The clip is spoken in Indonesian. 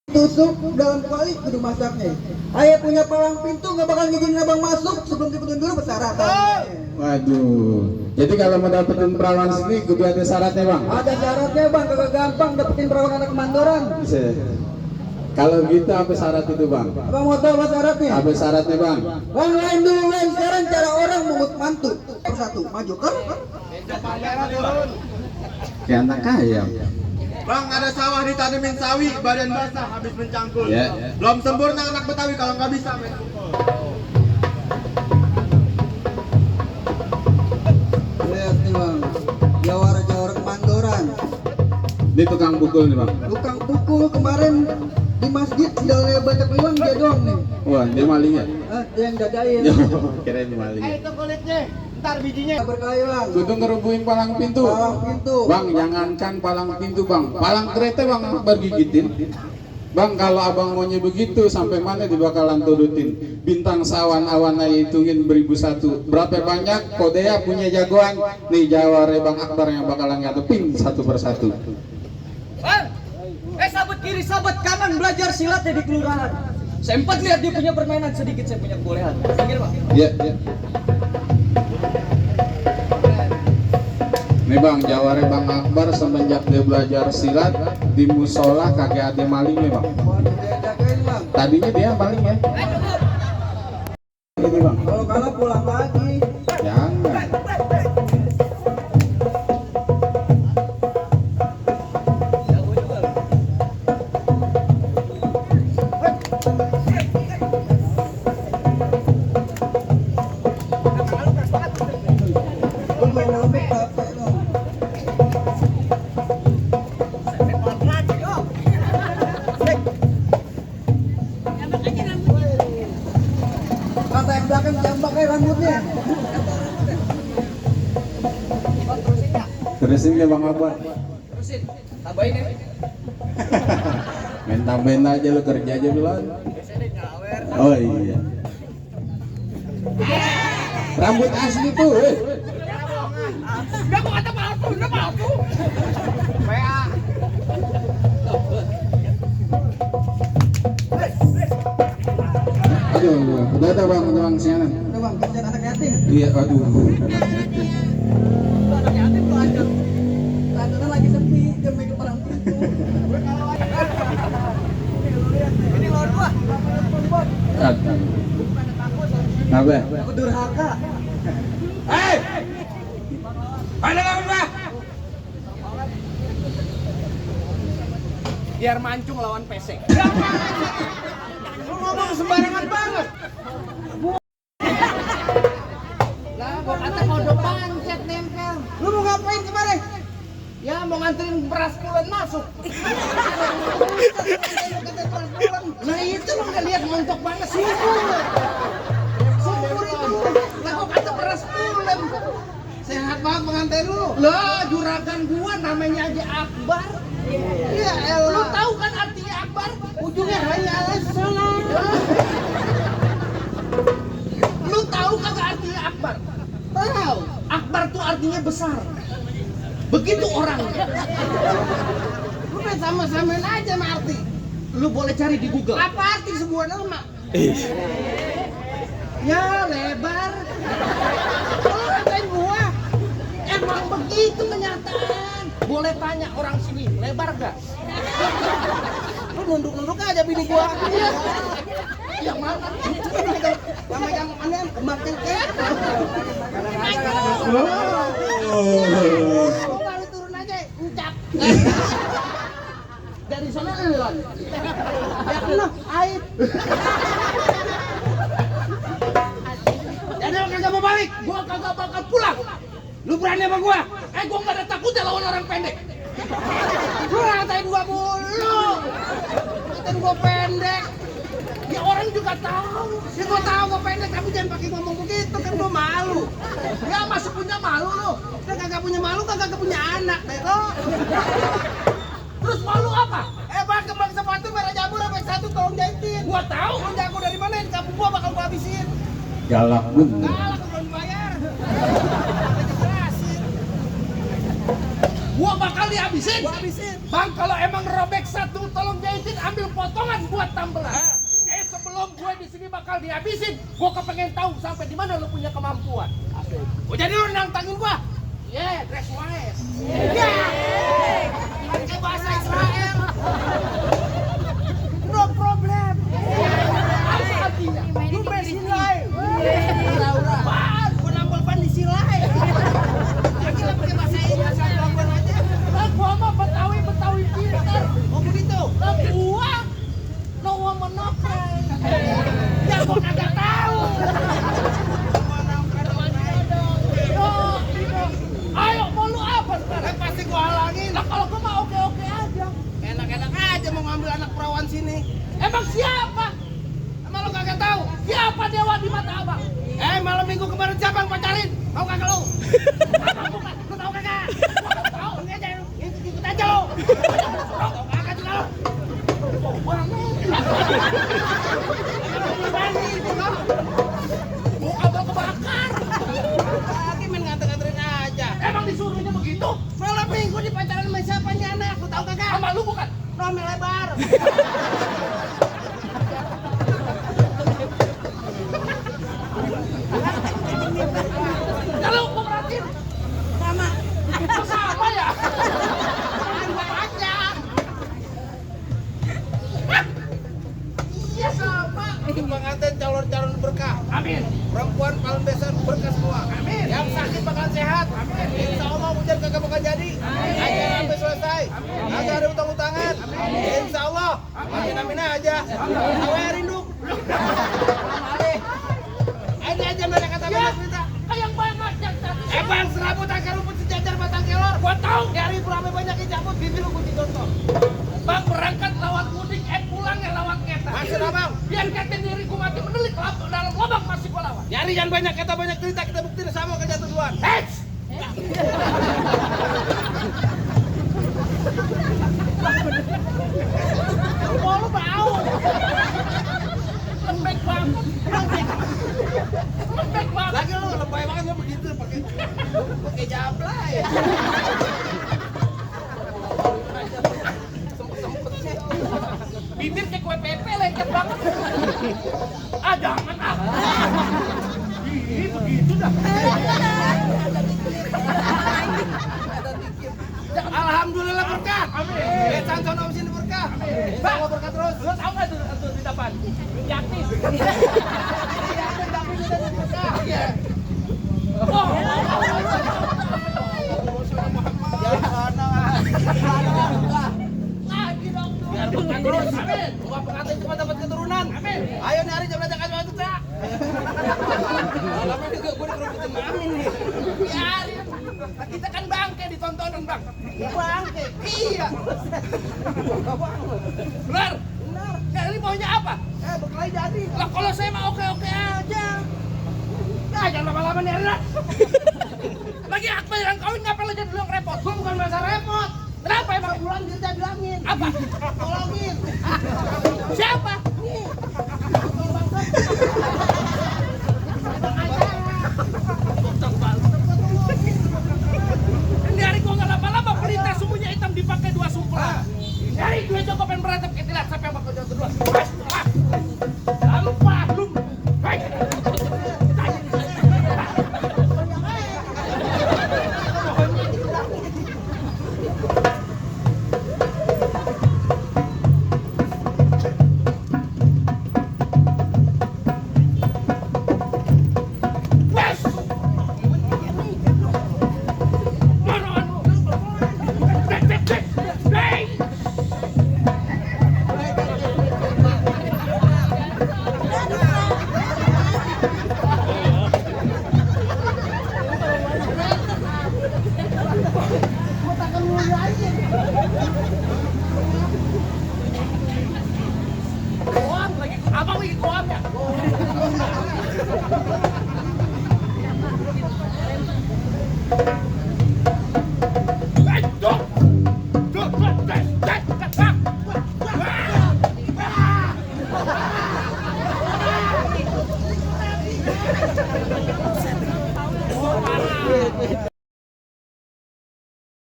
tusuk dalam kuali kudu masaknya. Ayah punya palang pintu nggak bakal ngizinin abang masuk sebelum diputusin dulu persyaratan. Waduh, jadi kalau mau dapetin perawan sini kudu ada syaratnya bang? Ada syaratnya bang, kagak gampang dapetin perawan anak kemandoran. Bisa. Kalau gitu apa syarat itu bang? Abang mau tahu apa syaratnya? Apa syaratnya bang? Bang lain dulu lain sekarang cara orang mengut mantu. Persatu maju kan? Kayak anak kaya. Bang, ada sawah ditanemin sawi, badan basah habis mencangkul. Ya. Belum sempurna anak Betawi kalau nggak bisa main pukul. Lihat nih bang, jawara-jawara kemandoran. Ini tukang pukul nih bang. Tukang pukul kemarin di masjid sendalnya banyak liwang dia doang nih. Wah, dia maling ya? Dia yang jagain. Kirain maling. Itu kulitnya, ntar bijinya. Berkali bang. Kudu ngerubuhin palang pintu. Palang pintu. Bang, jangankan palang pintu bang, palang kereta bang bergigitin. Bang, kalau abang maunya begitu, sampai mana di bakalan turutin? Bintang sawan awan hitungin beribu satu. Berapa banyak Kodea punya jagoan? Nih jaware Bang Akbar yang bakalan ngadepin satu persatu. Bang, sahabat kiri, sahabat kanan belajar silatnya di kelurahan. Sempat lihat dia punya permainan sedikit, saya punya kebolehan. Pinggir bang. Iya, iya. Nih bang, jaware Bang Akbar semenjak dia belajar silat di musola kagak ada malingnya bang. Waduh, dia yang jagain bang. Tadinya dia maling ya. Ini bang. Kalau kalah pulang lagi. Jangan. Gue mau ngomong capek dong. Kata yang belakang jambak kayak rambutnya. Terusin ya Bang Akbar. Terusin, tambahin ya. Main tambahin aja lu, kerja aja belum. Oh iya. Rambut asli tuh. Udah mau kata palsu, udah palsu. Aduh, udah bang sianan. Udah bang, kasihan anak yatim. Iya, aduh. Anak yatim tuh aja. Lantunan lagi sepi, demi ke palang pintu. Ini lawan gua. Aduh. Kenapa? Aku durhaka. Hei, ada apa? Biar mancung lawan pesek. Lu ngomong sembarangan banget. Lah, gua kata kodok pancet nempel. Lu mau ngapain kemarin? Ya, mau nganterin beras pulen masuk. Nah itu lu nggak lihat montok banget sih. Subur itu. Lah gua kata beras pulen. Sehat banget pengantin lu. Lah, juragan gua namanya aja Akbar. Iya, lu tahu kan artinya Akbar? Ujungnya hayya 'alas shalah. Lu tahu kagak artinya Akbar? Tahu. Akbar tuh artinya besar. Begitu orang. Lu main sama-samain aja sama arti. Lu boleh cari di Google. Apa arti sebuah nama? Ya lebar. Kalau ngatain gua, emang begitu kenyataan. Boleh tanya orang sini, lebar gak? Lu nunduk-nunduk aja bini gua. Iya. Yang mana? Yang megang mana? Kembar cengkeh. Kali turun aja, ucap. Dari sana elon. Ya kena aib. Jadi lo kagak mau balik, gua kagak bakal pulang. Lu berani sama gua? Gua gak ada takutnya lawan orang pendek. Lu ngatain gua mulu. Ngatain gua pendek. Ya orang juga tahu. Ya gua tahu gua pendek, tapi jangan pakai ngomong begitu kan gua malu. Ya masih punya malu lu. Kita kagak punya malu, kagak punya anak, bego. Terus malu apa? Bang, kembang sepatu merah jamur sampai satu tolong jahitin. Gua tahu lu jago dari mana, di kampung gua bakal gua habisin. Galak pun. Galak belum dibayar. Jelasin. Gua bakal dihabisin. Gua habisin. Bang, kalau emang robek satu tolong jahitin, ambil potongan buat tambelan. Sebelum gue di sini bakal dihabisin, gue kepengen tahu sampai di mana lo punya kemampuan. Gue jadi lo nantangin gue. Dress wise. Pakai bahasa Israel. No problem. Apa artinya? Lu bersilai. Apaan? Gue nambal ban di silai. Akhirnya pakai bahasa Inggris aja. Gua mah Betawi pintar. Oh begitu? Gua no woman no cry. Ya gua kagak tahu. Ayo mau lu apa sekarang? Pasti gua halangin. Nah kalau gua mah oke-oke aja. Enak-enak aja mau ngambil anak perawan sini. Emang siapa? Emang lu kagak tahu? Siapa dewa di mata abang? Malam minggu kemarin siapa yang pacarin? Mau kagak lu? Lu tahu kagak? Tahu enggak aja lu. Ikut aja lu. Tahu kagak juga lu? Mau abang kebakar. Lagi main nganter-nganterin aja. Emang disuruhnya begitu? Malam minggu dipacaran sama siapanya anak? Lu tahu kagak? Sama lu bukan? Romel lebar. Kalau gua perhatiin sama ya? Anggap aja. Iya sama. Pengantin calon-calon berkah. Amin. Perempuan paling besar berkah semua. Amin. Yang sakit bakal sehat. Amin. Insya Allah hujan kagak bakal jadi. Aja sampai selesai. Kagak ada utang-utangan. Insya Allah. Amin aja. Awe rindu. Ini aja banyak kata banyak cerita. Kayak banget yang tadi. Bang, serabut akar rumput sejajar batang kelor. Gua tahu. Nyari berapa banyak yang cabut, bibir lu kunci contoh. Bang berangkat lewat mudik, pulangnya lewat ngeta. Maksud abang? Biar kata diriku mati mendelik dalam lubang masih gua lawan. Nyari yang banyak kata banyak cerita, kita buktiin sama kerja duluan. Hei! Lu bau. Lembek banget. Lembek banget. Lagi lu lebay banget lu begitu pakai jablay. Bibir kayak kue pepe lengket banget. Jangan ah. Ih, begitu dah. Alhamdulillah berkah. Amin. Besan sono sini berkah. Bang, Allah berkah terus. lu tahu nggak tuh di depan? Yakni. Oh. Lagi dong. Biar berkah terus. Amin. Gua pengantin cuma dapat keturunan. Amin. Ayo nyari jam belajar kasih waktu tak. Lama juga gue dikerubutin Amin nih. Biarin. Kita kan bangke ditontonin bang. Bangke. Iya. Benar. Nah, ini maunya apa? Berkelahi jadi. Lah kalau saya mah oke-oke aja. Nah, jangan lama-lama nih Rina. Lagi akbar yang kawin ngapain lo jadi lu yang repot? Gue bukan masa repot. Kenapa emang? Bulan dia bilangin. Apa? Tolongin.